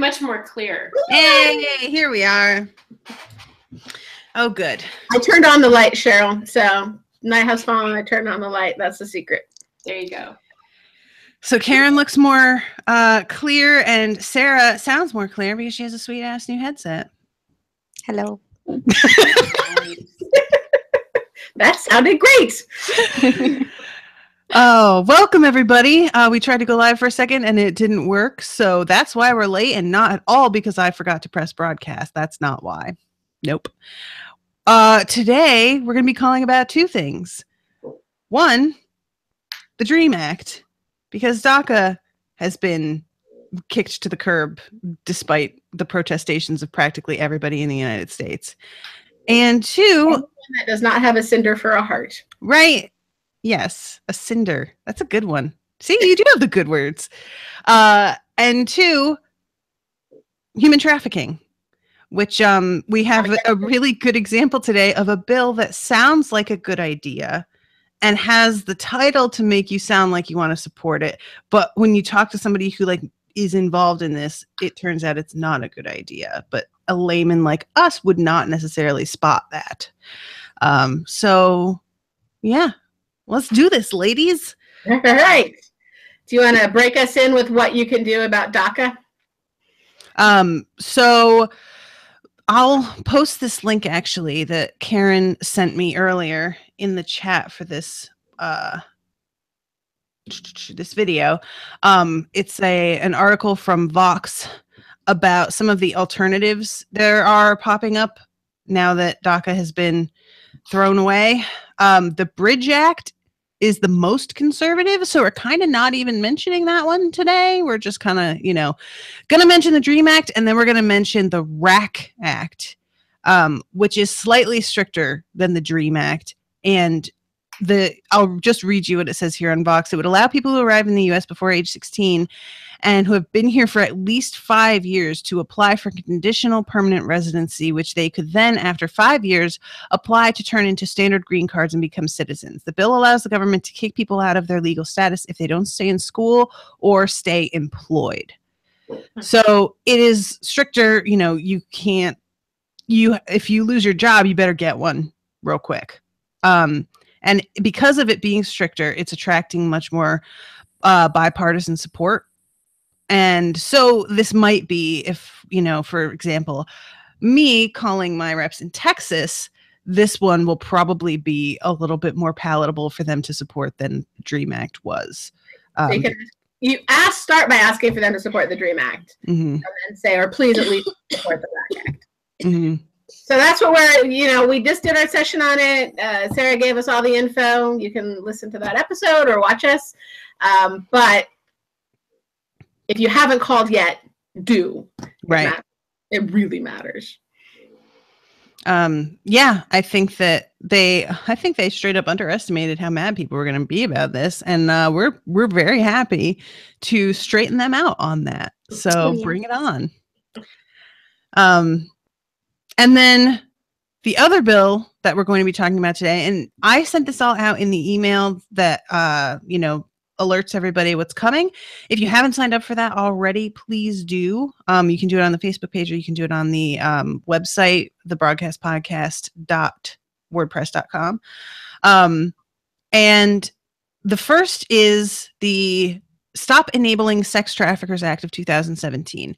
Much more clear. Hey, here we are. Oh, good. I turned on the light, Cheryl. So night house phone, I turned on the light. That's the secret. There you go. So Karen looks more clear, and Sarah sounds more clear because she has a sweet ass new headset. Hello. That sounded great. Oh, welcome everybody. We tried to go live for a second and it didn't work. So that's why we're late, and not at all because I forgot to press broadcast. That's not why. Nope. Today we're going to be calling about two things. One, the DREAM Act, because DACA has been kicked to the curb despite the protestations of practically everybody in the United States. And two, that does not have a cinder for a heart. Right. Yes, a cinder. That's a good one. See, you do have the good words. And two, human trafficking, which we have a really good example today of a bill that sounds like a good idea and has the title to make you sound like you want to support it. But when you talk to somebody who is involved in this, it turns out it's not a good idea. But a layman like us would not necessarily spot that. So, yeah, let's do this, ladies. All right. Do you want to break us in with what you can do about DACA? So I'll post this link actually that Karen sent me earlier in the chat for this this video. It's an article from Vox about some of the alternatives there are popping up now that DACA has been thrown away. The Bridge Act is the most conservative, so we're kind of not even mentioning that one today. We're just kind of, going to mention the DREAM Act, and then we're going to mention the RAC Act, which is slightly stricter than the DREAM Act. And I'll just read you what it says here on Vox. It would allow people who arrive in the U.S. before age 16 and who have been here for at least 5 years to apply for conditional permanent residency, which they could then, after 5 years, apply to turn into standard green cards and become citizens. The bill allows the government to kick people out of their legal status if they don't stay in school or stay employed. So it is stricter. You can't, if you lose your job, you better get one real quick. And because of it being stricter, it's attracting much more bipartisan support. And so this might be, if, for example, me calling my reps in Texas, this one will probably be a little bit more palatable for them to support than the DREAM Act was. You start by asking for them to support the DREAM Act, and then say, or please at least support the RAC Act. Mm-hmm. So that's what we just did our session on it. Sarah gave us all the info. You can listen to that episode or watch us. But if you haven't called yet, do. Right. It really matters. Yeah, I think they straight up underestimated how mad people were going to be about this. And we're very happy to straighten them out on that. So bring it on. And then the other bill that we're going to be talking about today, and I sent this all out in the email that, alerts everybody what's coming. If you haven't signed up for that already, please do. You can do it on the Facebook page, or you can do it on the website, thebroadcastpodcast.wordpress.com. And the first is the Stop Enabling Sex Traffickers Act of 2017.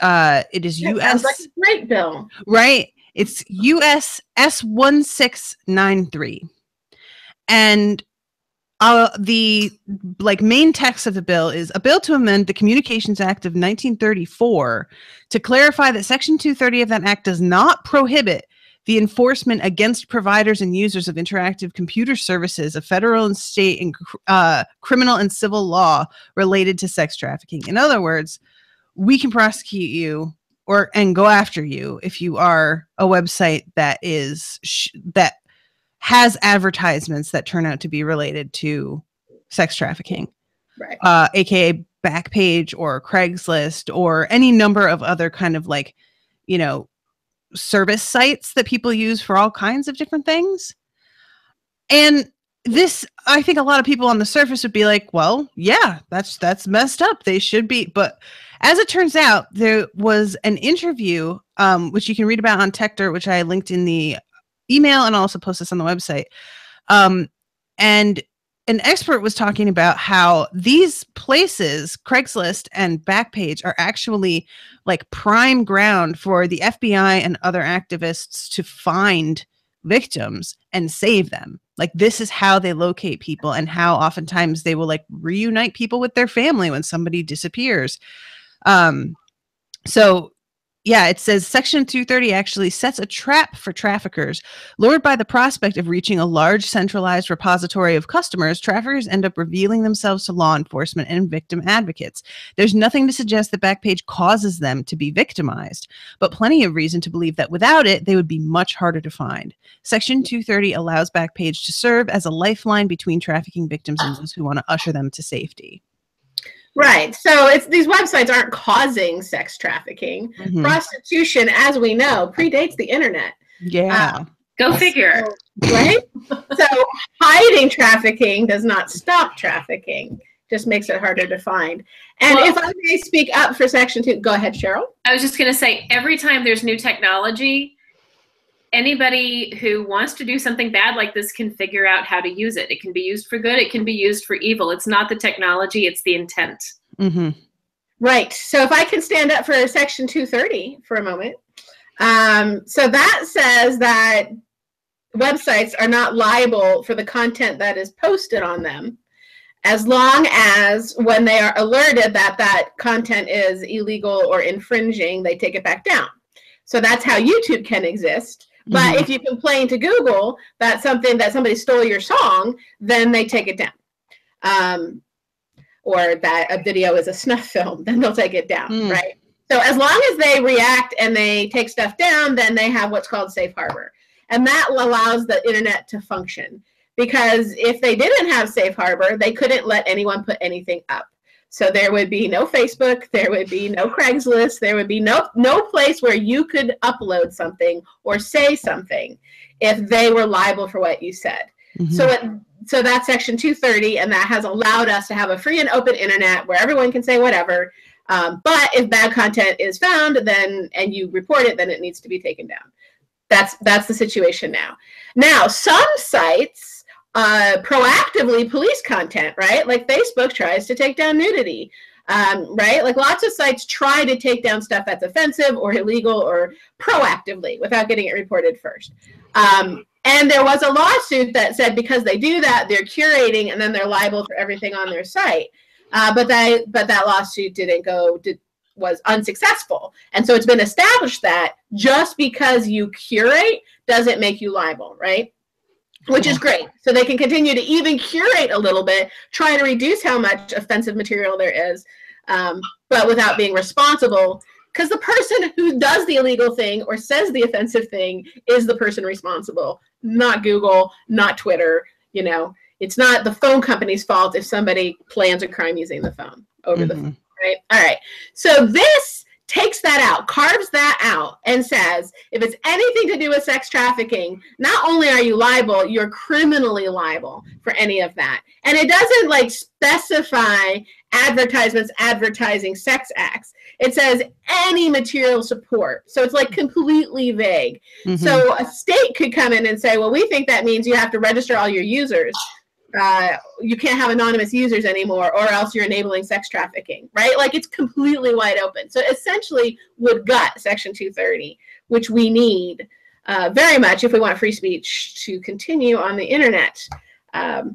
It is U.S. Sounds like a great bill, right? It's U.S. S1693, and the main text of the bill is a bill to amend the Communications Act of 1934 to clarify that Section 230 of that act does not prohibit the enforcement against providers and users of interactive computer services of federal and state and criminal and civil law related to sex trafficking. In other words, we can prosecute you and go after you if you are a website that that has advertisements that turn out to be related to sex trafficking, right? AKA Backpage or Craigslist or any number of other kind of service sites that people use for all kinds of different things. And this, I think a lot of people on the surface would be like, well, yeah, that's messed up. They should be. But As it turns out, there was an interview, which you can read about on Techdirt, which I linked in the email and I'll also post this on the website. And an expert was talking about how these places, Craigslist and Backpage, are actually like prime ground for the FBI and other activists to find victims and save them. Like, this is how they locate people, and how oftentimes they will like reunite people with their family when somebody disappears. So yeah, it says Section 230 actually sets a trap for traffickers. Lured by the prospect of reaching a large centralized repository of customers, traffickers end up revealing themselves to law enforcement and victim advocates. There's nothing to suggest that Backpage causes them to be victimized, but plenty of reason to believe that without it, they would be much harder to find. Section 230 allows Backpage to serve as a lifeline between trafficking victims and those who want to usher them to safety. Right. So these websites aren't causing sex trafficking. Mhm. Prostitution, as we know, predates the internet. Yeah. Go figure. So, right? So hiding trafficking does not stop trafficking, just makes it harder to find. And Well, if I may speak up for Section 2, go ahead, Cheryl. I was just going to say, every time there's new technology, anybody who wants to do something bad like this can figure out how to use it. It can be used for good. It can be used for evil. It's not the technology, it's the intent. Mm-hmm. Right. So if I can stand up for Section 230 for a moment. So that says that websites are not liable for the content that is posted on them, as long as when they are alerted that that content is illegal or infringing, they take it back down. So that's how YouTube can exist. But if you complain to Google that somebody stole your song, then they take it down. Or that a video is a snuff film, then they'll take it down, right? So as long as they react and they take stuff down, then they have what's called safe harbor. And that allows the internet to function. Because if they didn't have safe harbor, they couldn't let anyone put anything up. So there would be no Facebook, there would be no Craigslist, there would be no place where you could upload something or say something if they were liable for what you said. So that's Section 230, and that has allowed us to have a free and open internet where everyone can say whatever. But if bad content is found, and you report it, then it needs to be taken down. That's the situation now. Now, some sites proactively police content, right? Like Facebook tries to take down nudity, right? Like lots of sites try to take down stuff that's offensive or illegal or proactively without getting it reported first. And there was a lawsuit that said because they do that, they're curating and then they're liable for everything on their site. But that lawsuit was unsuccessful. And so it's been established that just because you curate doesn't make you liable, right? Which is great. So they can continue to even curate a little bit, try to reduce how much offensive material there is, but without being responsible. Because the person who does the illegal thing or says the offensive thing is the person responsible, not Google, not Twitter. You know, it's not the phone company's fault if somebody plans a crime using the phone over the phone, right? All right. So this takes that out, carves that out, and says, if it's anything to do with sex trafficking, not only are you liable, you're criminally liable for any of that. And it doesn't like specify advertisements advertising sex acts. It says any material support. So it's like completely vague. So a state could come in and say, well, we think that means you have to register all your users. You can't have anonymous users anymore, or else you're enabling sex trafficking, right? Like it's completely wide open. So essentially would gut Section 230, which we need very much if we want free speech to continue on the internet.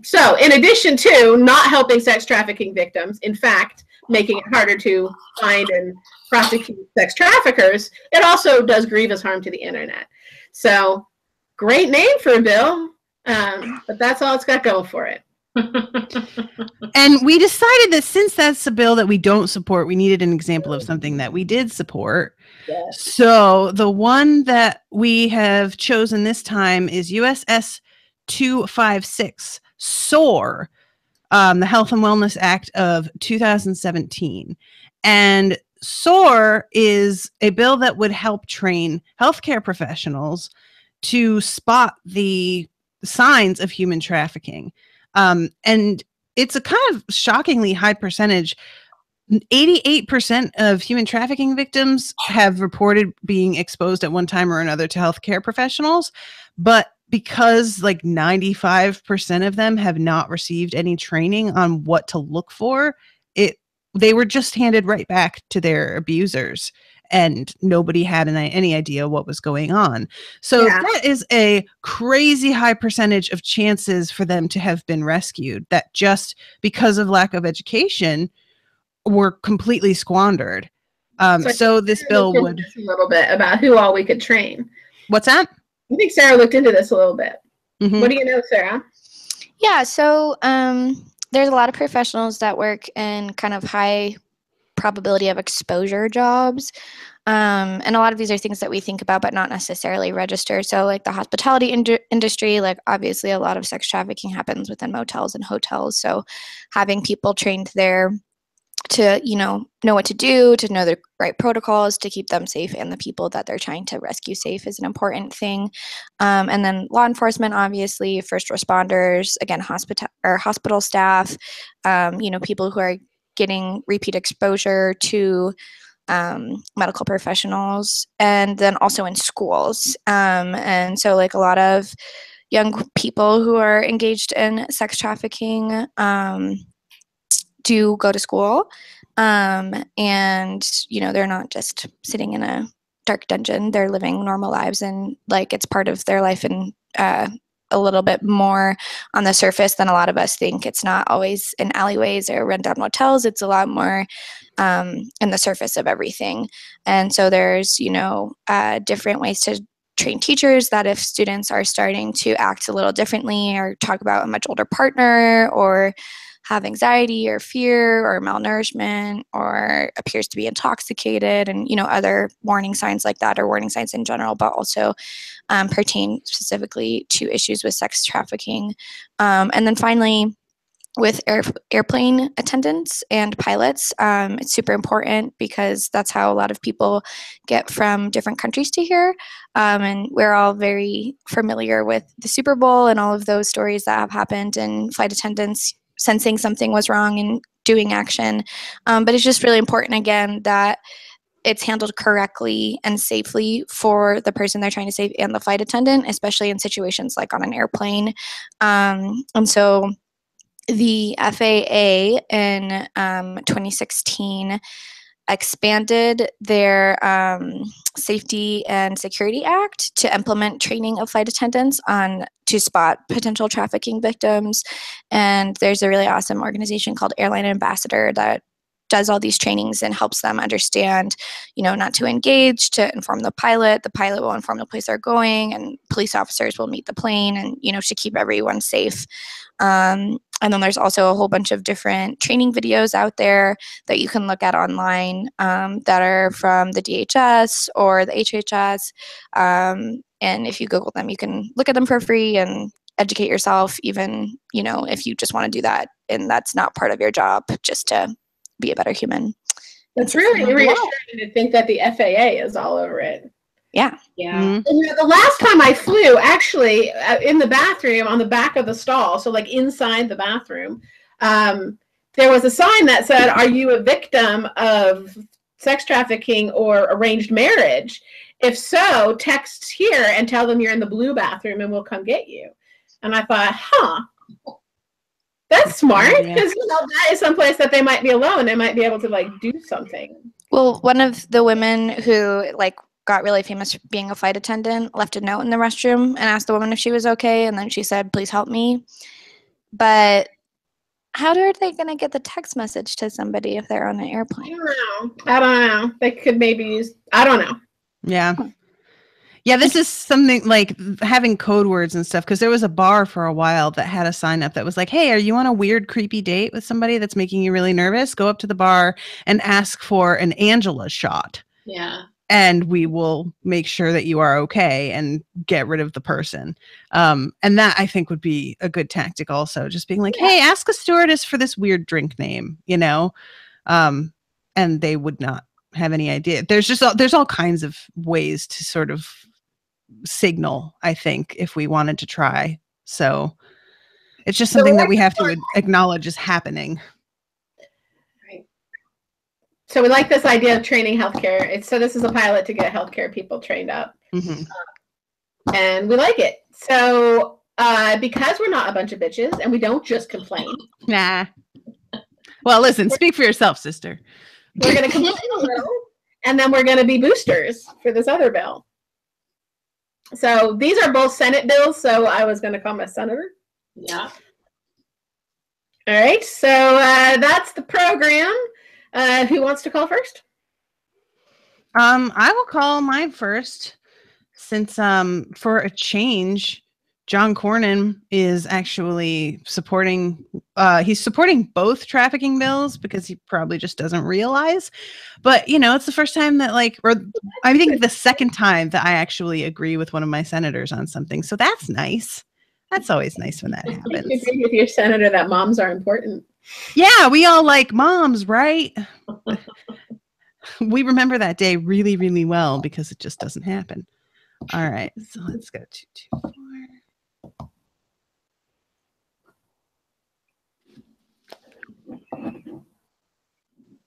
So in addition to not helping sex trafficking victims, in fact, making it harder to find and prosecute sex traffickers, it also does grievous harm to the internet. So great name for a bill. But that's all it's got going for it. And we decided that since that's a bill that we don't support, we needed an example of something that we did support. Yes. So the one that we have chosen this time is USS 256, SOAR, the Health and Wellness Act of 2017. And SOAR is a bill that would help train healthcare professionals to spot the signs of human trafficking. And it's a kind of shockingly high percentage. 88% of human trafficking victims have reported being exposed at one time or another to healthcare professionals, but because like 95% of them have not received any training on what to look for, they were just handed right back to their abusers, and nobody had any idea what was going on. So that is a crazy high percentage of chances for them to have been rescued that just because of lack of education were completely squandered. So this bill would a little bit about who all we could train. What's that? I think Sarah looked into this a little bit. Mm-hmm. What do you know, Sarah? Yeah, so there's a lot of professionals that work in kind of high probability of exposure jobs. And a lot of these are things that we think about but not necessarily register. So like the hospitality industry, like obviously a lot of sex trafficking happens within motels and hotels. So having people trained there to, know what to do, to know the right protocols to keep them safe and the people that they're trying to rescue safe is an important thing. And then law enforcement, obviously, first responders, again, hospital staff, people who are getting repeat exposure to medical professionals, and then also in schools. And so like a lot of young people who are engaged in sex trafficking do go to school, and they're not just sitting in a dark dungeon. They're living normal lives, and like it's part of their life, and a little bit more on the surface than a lot of us think. It's not always in alleyways or rundown motels. It's a lot more in the surface of everything. And so there's different ways to train teachers that if students are starting to act a little differently or talk about a much older partner or have anxiety or fear or malnourishment or appears to be intoxicated and, other warning signs like that, or warning signs in general, but also pertain specifically to issues with sex trafficking. And then finally, with airplane attendants and pilots, it's super important because that's how a lot of people get from different countries to here. And we're all very familiar with the Super Bowl and all of those stories that have happened, and flight attendants sensing something was wrong and doing action. But it's just really important, again, that it's handled correctly and safely for the person they're trying to save and the flight attendant, especially in situations like on an airplane. And so the FAA in 2016 expanded their Safety and Security Act to implement training of flight attendants to spot potential trafficking victims. And there's a really awesome organization called Airline Ambassador that does all these trainings and helps them understand, not to engage, to inform the pilot. The pilot will inform the place they're going, and police officers will meet the plane, and, to keep everyone safe. And then there's also a whole bunch of different training videos out there that you can look at online that are from the DHS or the HHS. And if you Google them, you can look at them for free and educate yourself, even, if you just want to do that and that's not part of your job, just to be a better human. It's really reassuring to think that the FAA is all over it. Yeah. Yeah. Mm-hmm. And, the last time I flew, actually, in the bathroom on the back of the stall, so like inside the bathroom, there was a sign that said, "Are you a victim of sex trafficking or arranged marriage? If so, text here and tell them you're in the blue bathroom and we'll come get you." And I thought, that's smart, because that is someplace that they might be alone. They might be able to do something. Well, one of the women who got really famous being a flight attendant left a note in the restroom and asked the woman if she was okay, and then she said, "Please help me." But how are they going to get the text message to somebody if they're on an airplane? I don't know. They could maybe use, I don't know. Yeah. Yeah, this is something like having code words and stuff, because there was a bar for a while that had a sign up that was like, "Hey, are you on a weird, creepy date with somebody that's making you really nervous? Go up to the bar and ask for an Angela shot. Yeah. And we will make sure that you are okay and get rid of the person." And that, I think, would be a good tactic also. Just being like, "Hey, ask a stewardess for this weird drink name," and they would not have any idea. There's all kinds of ways to sort of signal, I think, if we wanted to try. So it's just something that we have to acknowledge is happening. Right. So we like this idea of training healthcare. So this is a pilot to get healthcare people trained up. Mm-hmm. And we like it. So because we're not a bunch of bitches and we don't just complain. Nah. Well, listen, speak for yourself, sister. We're going to complain a little, and then we're going to be boosters for this other bill. So these are both Senate bills, so I was going to call my senator. Yeah. All right, so that's the program. Who wants to call first? I will call mine first, since for a change, John Cornyn is actually supporting. He's supporting both trafficking bills because he probably just doesn't realize. But it's the first time that or I think the second time that I actually agree with one of my senators on something. So that's nice. That's always nice when that happens. You agree with your senator that moms are important. Yeah, we all like moms, right? We remember that day really, really well because it just doesn't happen. All right, so let's go 224.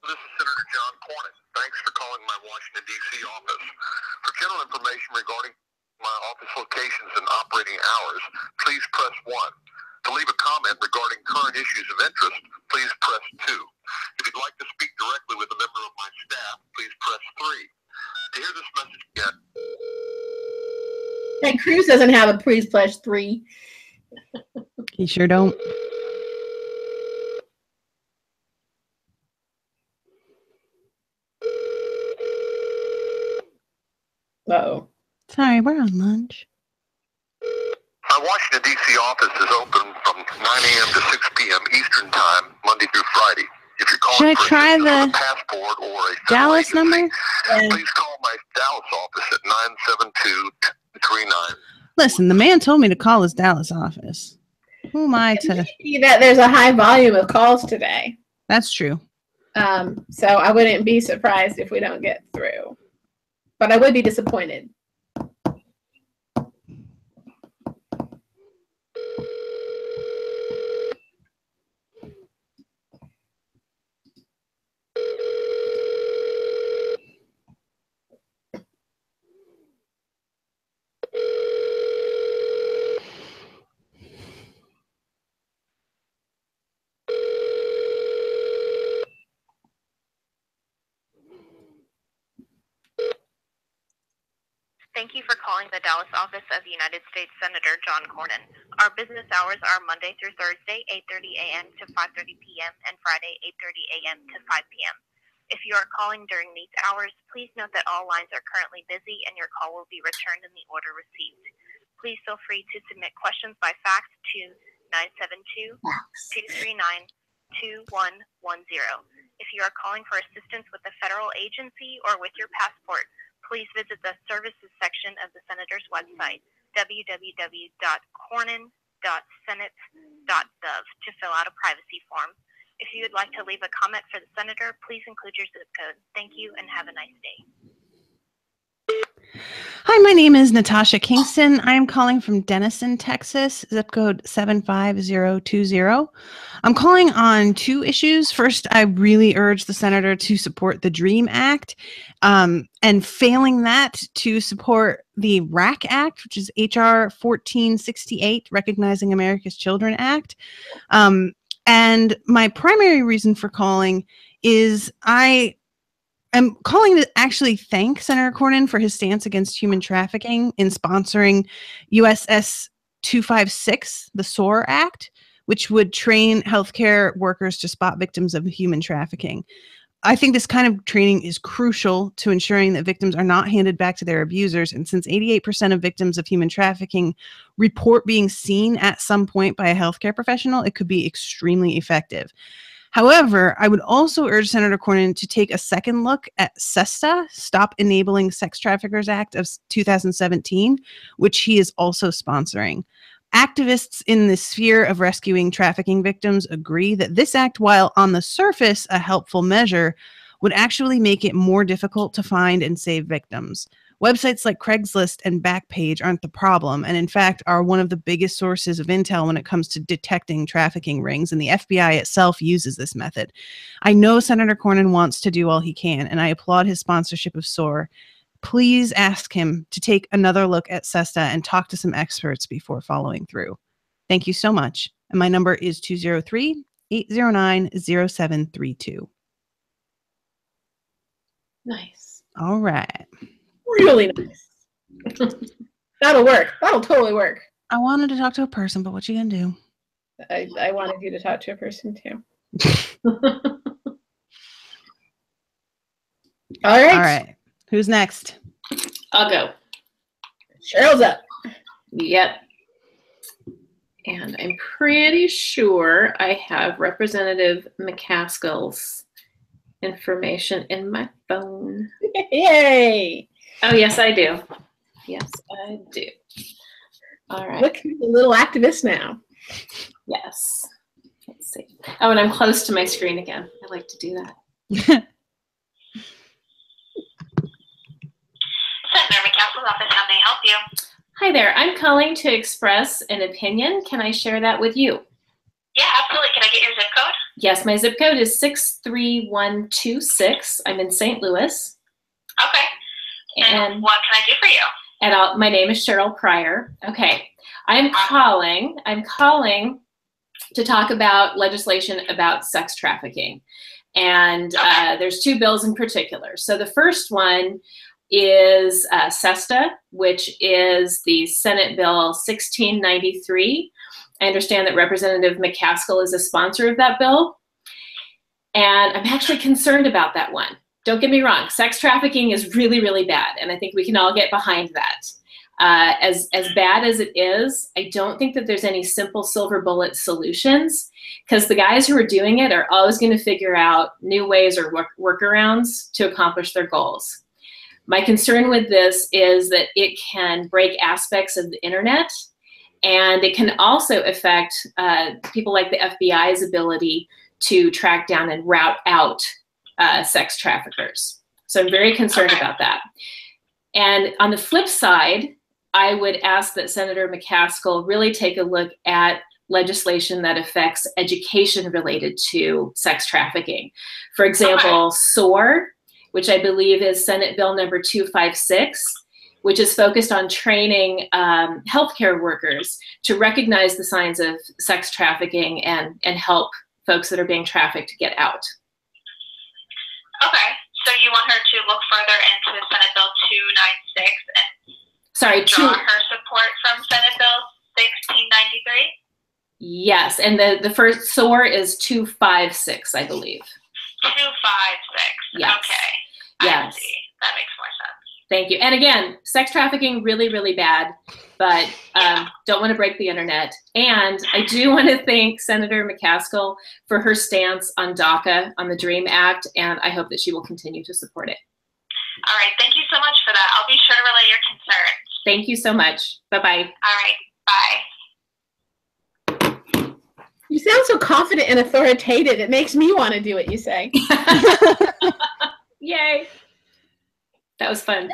This is Senator John Cornyn. Thanks for calling my Washington, D.C. office. For general information regarding my office locations and operating hours, please press 1. To leave a comment regarding current issues of interest, please press 2. If you'd like to speak directly with a member of my staff, please press 3. To hear this message again. Hey, Cruz doesn't have a please press 3. You sure don't? Uh-oh. Sorry, we're on lunch. My Washington, D.C. office is open from 9 a.m. to 6 p.m. Eastern Time, Monday through Friday. If you're calling Should I for try assistance the with a passport or a federal Dallas agency, number? please call my Dallas office at 972-39. Listen, the man told me to call his Dallas office. Who am I to? See that there's a high volume of calls today. That's true. So I wouldn't be surprised if we don't get through. But I would be disappointed. Thank you for calling the Dallas office of United States Senator John Cornyn. Our business hours are Monday through Thursday, 8:30 a.m. to 5:30 p.m. and Friday, 8:30 a.m. to 5 p.m. If you are calling during these hours, please note that all lines are currently busy and your call will be returned in the order received. Please feel free to submit questions by fax to 972-239-2110. If you are calling for assistance with a federal agency or with your passport, please visit the services section of the Senator's website, www.cornyn.senate.gov, to fill out a privacy form. If you would like to leave a comment for the Senator, please include your zip code. Thank you and have a nice day. Hi, my name is Natasha Kingston. I am calling from Denison, Texas, zip code 75020. I'm calling on two issues. First, I really urge the senator to support the DREAM Act, and failing that, to support the RAC Act, which is HR 1468, Recognizing America's Children Act. And my primary reason for calling is I'm calling to actually thank Senator Cornyn for his stance against human trafficking in sponsoring USS 256, the SOAR Act, which would train healthcare workers to spot victims of human trafficking. I think this kind of training is crucial to ensuring that victims are not handed back to their abusers. And since 88% of victims of human trafficking report being seen at some point by a healthcare professional, it could be extremely effective. However, I would also urge Senator Cornyn to take a second look at SESTA, Stop Enabling Sex Traffickers Act of 2017, which he is also sponsoring. Activists in the sphere of rescuing trafficking victims agree that this act, while on the surface a helpful measure, would actually make it more difficult to find and save victims. Websites like Craigslist and Backpage aren't the problem, and in fact are one of the biggest sources of intel when it comes to detecting trafficking rings, and the FBI itself uses this method. I know Senator Cornyn wants to do all he can, and I applaud his sponsorship of SOAR. Please ask him to take another look at SESTA and talk to some experts before following through. Thank you so much. And my number is 203-809-0732. Nice. All right. Really nice. That'll work. That'll totally work. I wanted to talk to a person, but what you gonna do? I wanted you to talk to a person too. All right. All right. Who's next? I'll go. Cheryl's up. Yep. And I'm pretty sure I have Representative McCaskill's information in my phone. Yay! Oh, yes, I do. Yes, I do. All right. Look, who's a little activist now. Yes. Let's see. Oh, and I'm close to my screen again. I like to do that. Senator McCaskill's office, how may I help you? Hi there. I'm calling to express an opinion. Can I share that with you? Yeah, absolutely. Can I get your zip code? Yes, my zip code is 63126. I'm in St. Louis. Okay. And what can I do for you? And my name is Cheryl Pryor. Okay. I'm calling to talk about legislation about sex trafficking. And there's two bills in particular. So the first one is SESTA, which is the Senate Bill 1693. I understand that Representative McCaskill is a sponsor of that bill. And I'm actually concerned about that one. Don't get me wrong, sex trafficking is really, really bad. And I think we can all get behind that. As bad as it is, I don't think that there's any simple silver bullet solutions, because the guys who are doing it are always going to figure out new ways or workarounds to accomplish their goals. My concern with this is that it can break aspects of the internet, and it can also affect people like the FBI's ability to track down and route out sex traffickers. So I'm very concerned about that. And on the flip side, I would ask that Senator McCaskill really take a look at legislation that affects education related to sex trafficking. For example, SOAR, which I believe is Senate Bill number 256, which is focused on training healthcare workers to recognize the signs of sex trafficking and help folks that are being trafficked to get out. Okay, so you want her to look further into Senate Bill 296 and draw her support from Senate Bill 1693? Yes, and the first SOAR is 256, I believe. 256. Yes. Okay. Yes. I see. That makes more sense. Thank you. And again, sex trafficking, really, really bad, but don't want to break the internet. And I do want to thank Senator McCaskill for her stance on DACA, on the DREAM Act, and I hope that she will continue to support it. All right. Thank you so much for that. I'll be sure to relay your concerns. Thank you so much. Bye-bye. All right. Bye. You sound so confident and authoritative. It makes me want to do what you say. Yay. That was fun.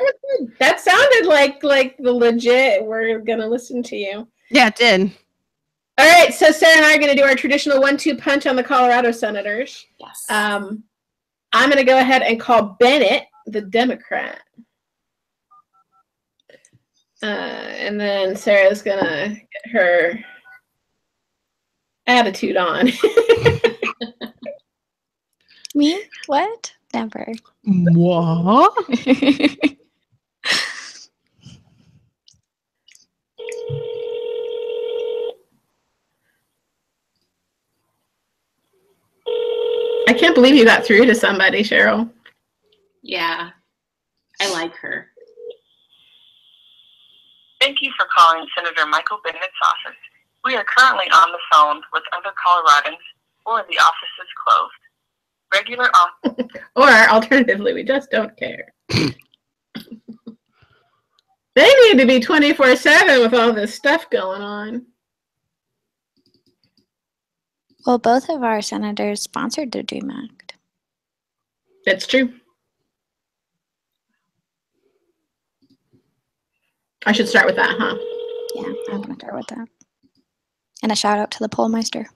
That sounded like the legit, we're going to listen to you. Yeah, it did. All right, so Sarah and I are going to do our traditional 1-2 punch on the Colorado senators. Yes. I'm going to go ahead and call Bennett the Democrat. And then Sarah's going to get her attitude on. Me? What? Never. What? I can't believe you got through to somebody, Cheryl. Yeah, I like her. Thank you for calling Senator Michael Bennett's office. We are currently on the phone with other Coloradans, or the office is closed. Regular office. Or alternatively, we just don't care. They need to be 24/7 with all this stuff going on. Well, both of our senators sponsored the DREAM Act. That's true. I should start with that, huh? Yeah, I'm going to start with that. And a shout out to the Pollmeister.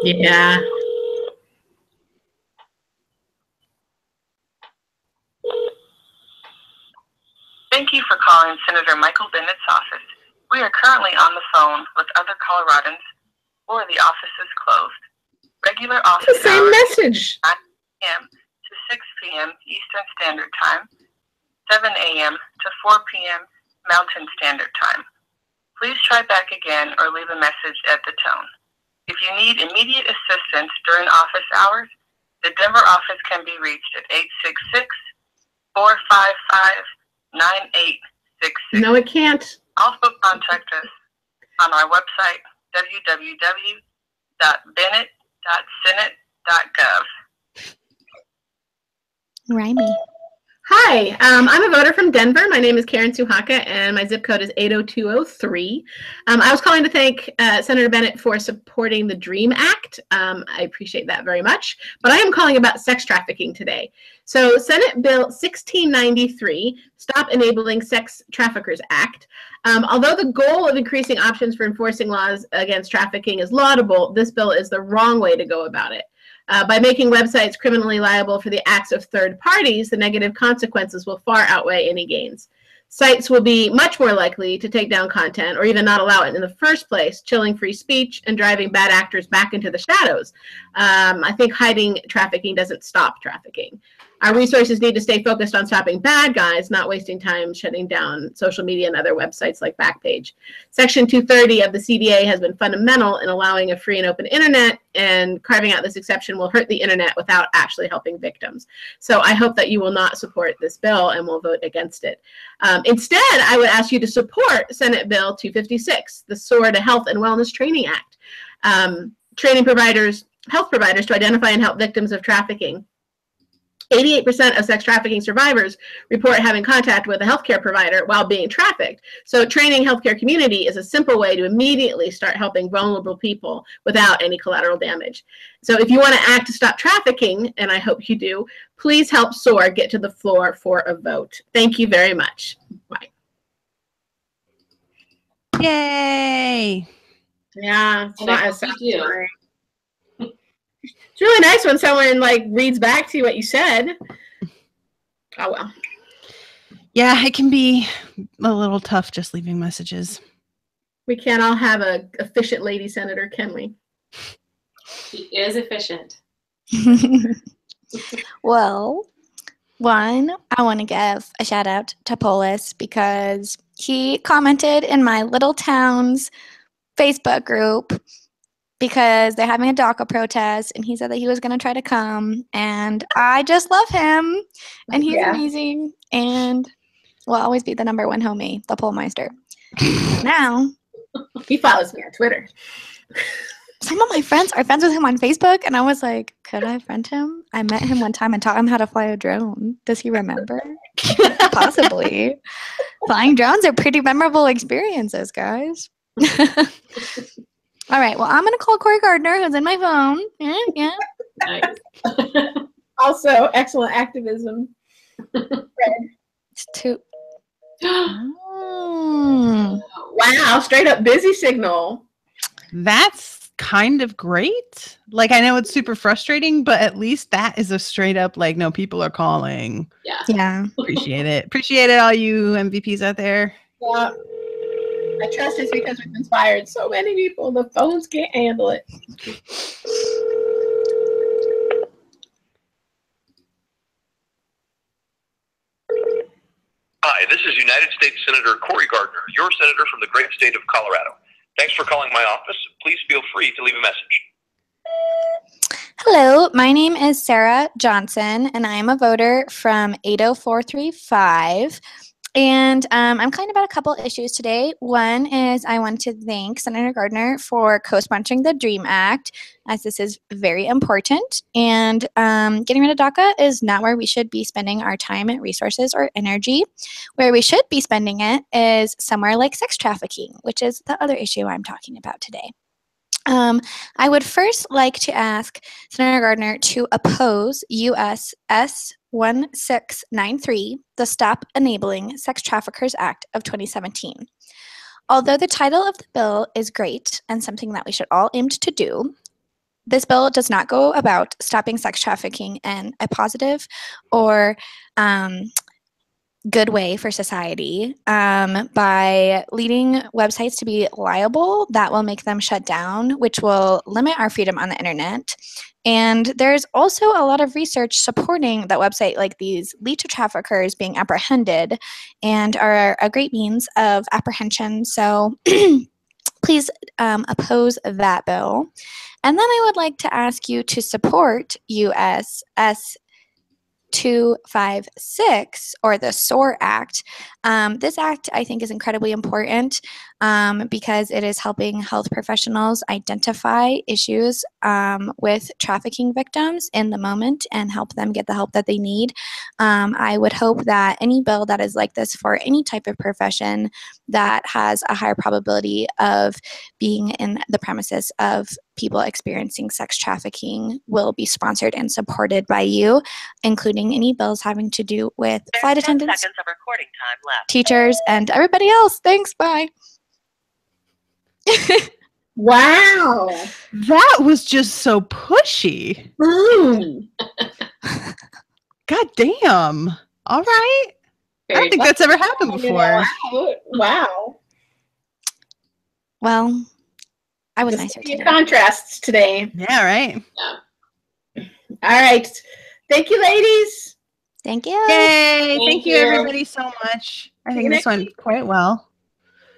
Yeah. Thank you for calling Senator Michael Bennett's office. We are currently on the phone with other Coloradans, or the office is closed. Regular office It's the same hours message. 9 p.m. to 6 p.m. Eastern Standard Time, 7 a.m. to 4 p.m. Mountain Standard Time. Please try back again or leave a message at the tone. If you need immediate assistance during office hours, the Denver office can be reached at 866-455-9866. No, it can't. Also contact us on our website, www.bennett.senate.gov. Rhymey. Hi, I'm a voter from Denver. My name is Karen Suhaka, and my zip code is 80203. I was calling to thank Senator Bennett for supporting the DREAM Act. I appreciate that very much. But I am calling about sex trafficking today. So Senate Bill 1693, Stop Enabling Sex Traffickers Act. Although the goal of increasing options for enforcing laws against trafficking is laudable, this bill is the wrong way to go about it. By making websites criminally liable for the acts of third parties, the negative consequences will far outweigh any gains. Sites will be much more likely to take down content or even not allow it in the first place, chilling free speech and driving bad actors back into the shadows. I think hiding trafficking doesn't stop trafficking. Our resources need to stay focused on stopping bad guys, not wasting time shutting down social media and other websites like Backpage. Section 230 of the CDA has been fundamental in allowing a free and open internet, and carving out this exception will hurt the internet without actually helping victims. So I hope that you will not support this bill and will vote against it. Instead, I would ask you to support Senate Bill 256, the SOAR to Health and Wellness Training Act, training health providers to identify and help victims of trafficking. 88% of sex trafficking survivors report having contact with a healthcare provider while being trafficked. So training healthcare community is a simple way to immediately start helping vulnerable people without any collateral damage. So if you want to act to stop trafficking, and I hope you do, please help SOAR get to the floor for a vote. Thank you very much. Bye. Yay! Yeah, it's not as you do. It's really nice when someone like reads back to you what you said. Oh well. Yeah, it can be a little tough just leaving messages. We can't all have a efficient lady senator, can we? She is efficient. Well, one, I want to give a shout out to Polis because he commented in my little town's Facebook group because they're having a DACA protest, and he said that he was going to try to come, and I just love him, and he's amazing, and will always be the number one homie, the Pollmeister. Now, he follows me on Twitter. Some of my friends are friends with him on Facebook, and I was like, could I friend him? I met him one time and taught him how to fly a drone. Does he remember? Possibly. Flying drones are pretty memorable experiences, guys. All right, well, I'm going to call Corey Gardner, who's in my phone. Yeah. Nice. Also, excellent activism. It's too. Wow, straight up busy signal. That's kind of great. Like, I know it's super frustrating, but at least that is a straight up, like, no, people are calling. Yeah. Appreciate it. Appreciate it, all you MVPs out there. Yeah. I trust it's because we've inspired so many people. The phones can't handle it. Hi, this is United States Senator Corey Gardner, your senator from the great state of Colorado. Thanks for calling my office. Please feel free to leave a message. Hello, my name is Sarah Johnson, and I am a voter from 80435. And I'm calling about a couple issues today. One is I want to thank Senator Gardner for co-sponsoring the DREAM Act, as this is very important. And getting rid of DACA is not where we should be spending our time, resources, or energy. Where we should be spending it is somewhere like sex trafficking, which is the other issue I'm talking about today. I would first like to ask Senator Gardner to oppose US S 1693, the Stop Enabling Sex Traffickers Act of 2017. Although the title of the bill is great and something that we should all aim to do, this bill does not go about stopping sex trafficking in a positive or good way for society by leading websites to be liable. That will make them shut down, which will limit our freedom on the internet. And there's also a lot of research supporting that website like these lead to traffickers being apprehended and are a great means of apprehension. So please oppose that bill. And then I would like to ask you to support US S 256, or the SOAR Act. This act, I think, is incredibly important because it is helping health professionals identify issues with trafficking victims in the moment and help them get the help that they need. I would hope that any bill that is like this for any type of profession that has a higher probability of being in the premises of people experiencing sex trafficking will be sponsored and supported by you, including any bills having to do with flight attendants, seconds of recording time left. teachers, and everybody else. Thanks, bye. Wow. That was just so pushy. Mm. God damn. All right. I don't think that's ever happened before. Wow. Well, I was Just nicer a few today. contrasts today. Yeah, right. All right. Thank you, ladies. Thank you. Yay. Thank Thank you, you. everybody, so much. I See think you this next went week. quite well.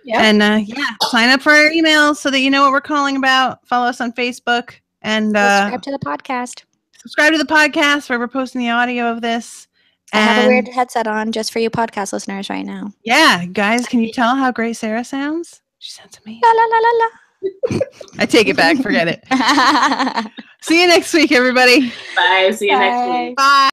Yeah. And yeah, sign up for our emails so that you know what we're calling about. Follow us on Facebook and Subscribe to the podcast. subscribe to the podcast where we're posting the audio of this. I have a And weird headset on just for you podcast listeners right now. yeah, guys, can you tell how great Sarah sounds? She sounds amazing. La la la la la. I take it back. Forget it. See you next week, everybody. Bye. See you next week. Bye. Bye.